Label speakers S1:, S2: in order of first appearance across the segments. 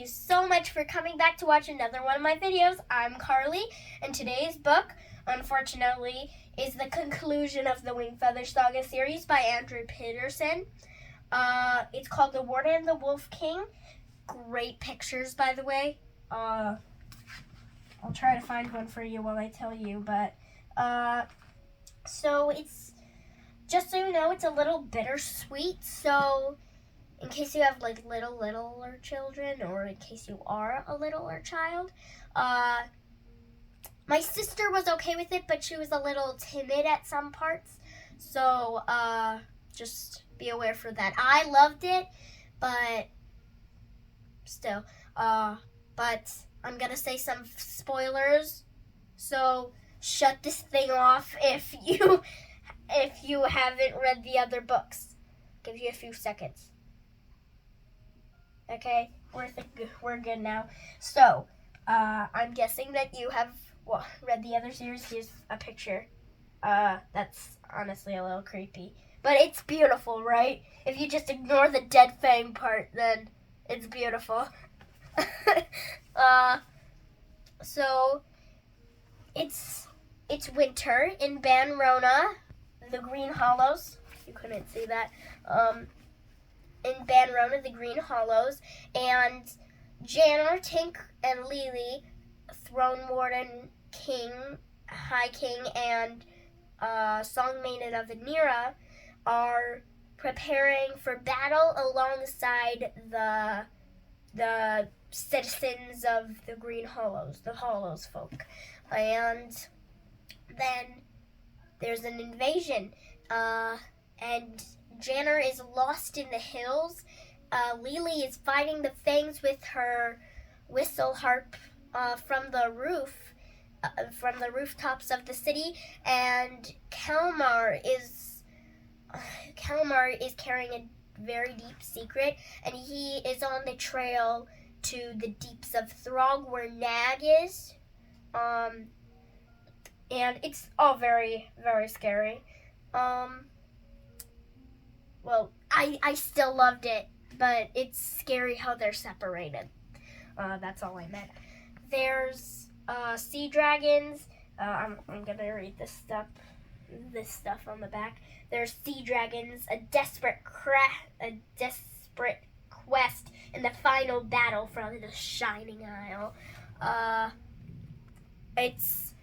S1: you so much for coming back to watch another one of my videos. I'm Karli, and today's book, unfortunately, is the conclusion of the Wingfeather Saga series by Peterson. It's called The Warden and the Wolf King. Great pictures, by the way. I'll try to find one for you while I tell you, but so it's, just so you know, it's a little bittersweet. So in case you have like littler children, or in case you are a littler child, my sister was okay with it, but she was a little timid at some parts. So just be aware for that. I loved it, but still, but I'm gonna say some spoilers. So shut this thing off if you haven't read the other books. Give you a few seconds. Okay, we're good now. So, I'm guessing that you have read the other series. Here's a picture. That's honestly a little creepy, but it's beautiful, right? If you just ignore the dead fang part, then it's beautiful. So it's winter in Banrona, the Green Hollows. You couldn't see that. In Banrona, the Green Hollows, and Janner, Tink, and Lily, Throne Warden, King, High King, and Song Maiden of Anira are preparing for battle alongside the citizens of the Green Hollows, the Hollows folk. And then there's an invasion, and Janner is lost in the hills. Lily is fighting the fangs with her whistle harp from the rooftops of the city, and Kalmar is carrying a very deep secret, and he is on the trail to the deeps of Throg, where Nag is. And it's all very, very scary. Well, I still loved it, but it's scary how they're separated. That's all I meant. There's sea dragons. I'm gonna read this stuff on the back. There's sea dragons, a desperate quest in the final battle from the Shining Isle. It's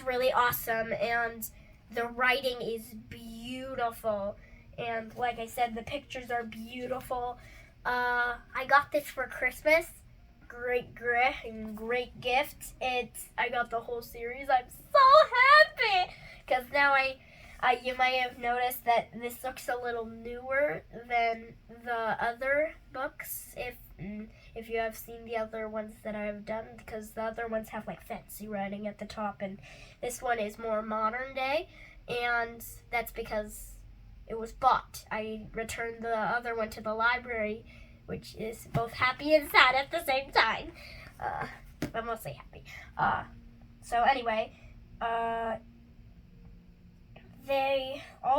S1: really awesome, and the writing is beautiful, and like I said, the pictures are beautiful. I got this for Christmas. Great gift. I got the whole series. I'm so happy, because now you might have noticed that this looks a little newer than the other books, if you have seen the other ones that I've done, because the other ones have like fancy writing at the top, and this one is more modern day, and that's because it was bought. I returned the other one to the library, which is both happy and sad at the same time. I'm mostly happy. So anyway, all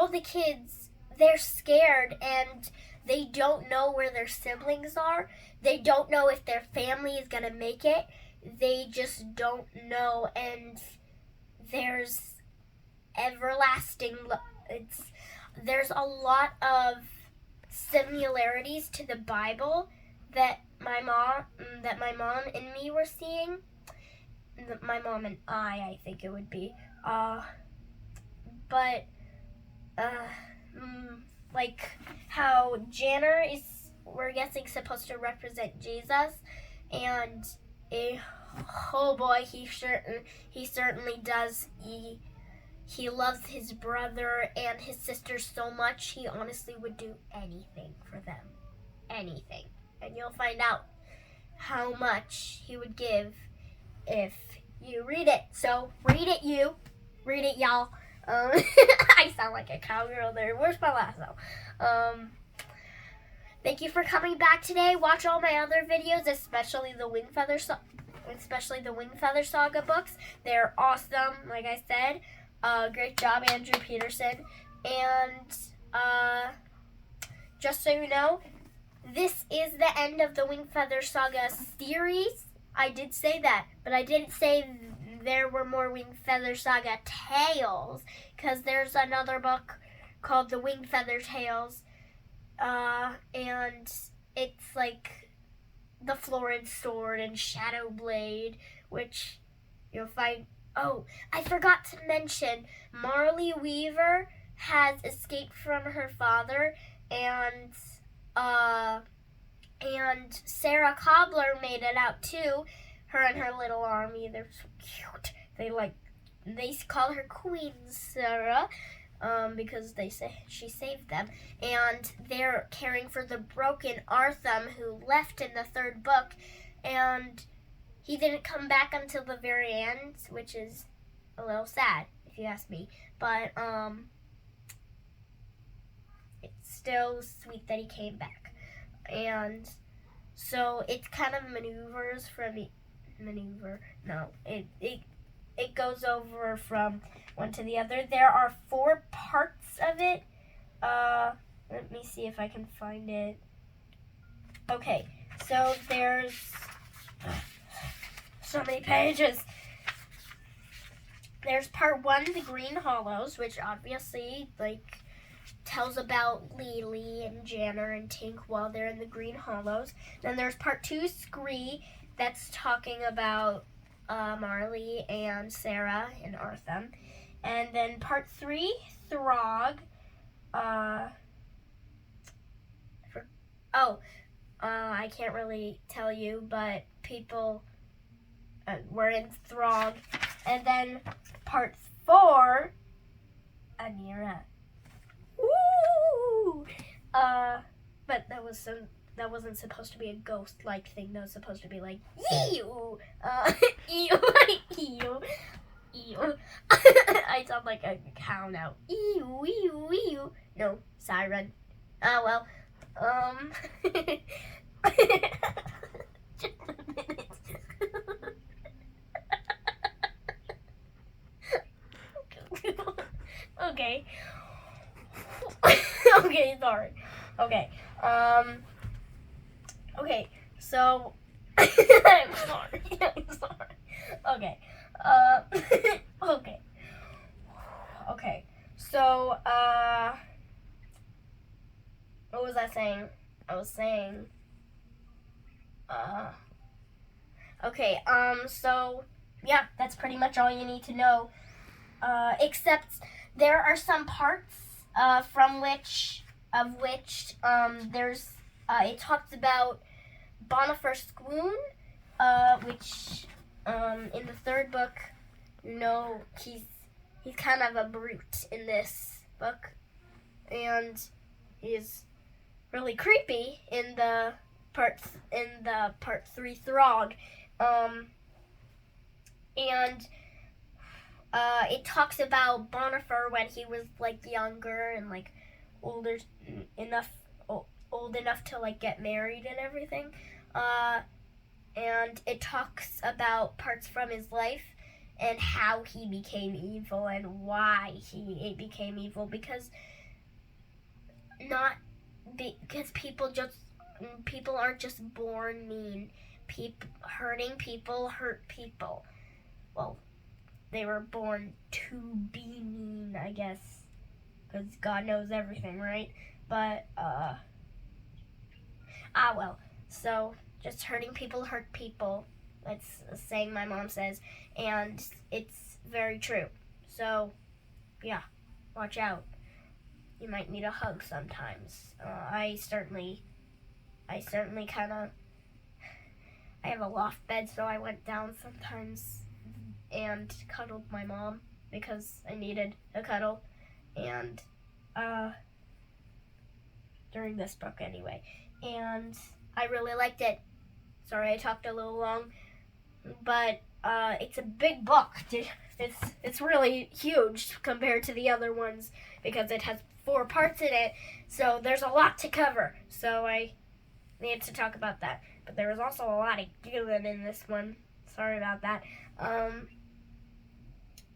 S1: the kids, they're scared, and they don't know where their siblings are. They don't know if their family is going to make it. They just don't know, and there's everlasting, there's a lot of similarities to the Bible that my mom and me were seeing. My mom and I think it would be. But like how Janner is, we're guessing, supposed to represent Jesus, and oh boy, he certainly does. He loves his brother and his sister so much, he honestly would do anything for them. Anything. And you'll find out how much he would give if you read it. So read it, you. Read it, y'all. I sound like a cowgirl there. Where's my lasso? Thank you for coming back today. Watch all my other videos, especially the Wingfeather Saga books. They're awesome, like I said. Great job, Peterson. And just so you know, this is the end of the Wingfeather Saga series. I did say that, but I didn't say there were more Wingfeather Saga tales, because there's another book called the Wingfeather Tales, and it's like the Florid Sword and Shadow Blade, which you'll find. Oh, I forgot to mention, Marley Weaver has escaped from her father, and Sarah Cobbler made it out too. Her and her little army, they're so cute. They call her Queen Sarah, because they say she saved them, and they're caring for the broken Arthur who left in the third book, and he didn't come back until the very end, which is a little sad, if you ask me. But it's still sweet that he came back. And so it kind of maneuvers from it goes over from one to the other. There are 4 parts of it. Let me see if I can find it. Okay, so there's so many pages. There's part 1, the Green Hollows, which obviously tells about Lily and Janner and Tink while they're in the Green Hollows. Then there's part 2, Scree, that's talking about Marley and Sarah and Arthur. And then part 3, Throg. I can't really tell you, but people were in Throg. And then part 4, Anira. Woo! But that wasn't supposed to be a ghost-like thing. That was supposed to be like, ew! Ew, ew, ew. I sound like a cow now. Ew, ew, ew. No, siren. Oh, well. Just a minute. Okay. Okay, sorry. Okay. Okay, so I'm sorry. I'm sorry. Okay. Okay. Okay. So, what was I saying? I was saying, okay, so, yeah, that's pretty much all you need to know. Except there are some parts, there's, it talks about Bonifer Squoon, which, in the third book, he's kind of a brute in this book, and he's really creepy in the part 3 Throg, and it talks about Bonifer when he was younger and old enough to get married and everything, and it talks about parts from his life and how he became evil and why he became evil, because people aren't just born mean. Hurting people hurt people. Well, they were born to be mean, I guess, because God knows everything, right? But well, so just hurting people hurt people. That's a saying my mom says, and it's very true. So, yeah, watch out. You might need a hug sometimes. I certainly kind of, I have a loft bed, so I went down sometimes and cuddled my mom because I needed a cuddle, and during this book anyway, and I really liked it. Sorry I talked a little long, but it's a big book. It's really huge compared to the other ones because it has 4 parts in it, so there's a lot to cover, so I need to talk about that. But there was also a lot of giggling in this one. Sorry about that.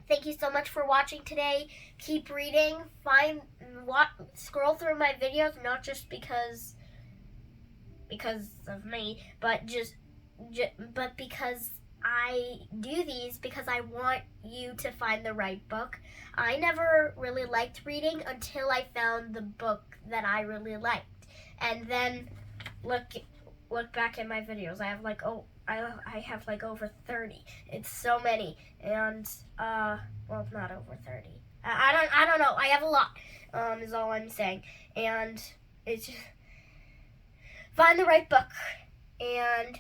S1: Thank you so much for watching today. Keep reading. Scroll through my videos, not just because because of me, but but because I do these because I want you to find the right book. I never really liked reading until I found the book that I really liked. And then look back at my videos. I have like I have like over 30. It's so many. And well, not over 30. I don't know. I have a lot. Is all I'm saying. And it's just find the right book and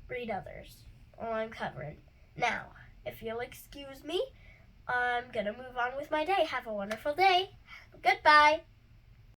S1: read others. All I'm covering. Now, if you'll excuse me, I'm gonna move on with my day. Have a wonderful day. Goodbye.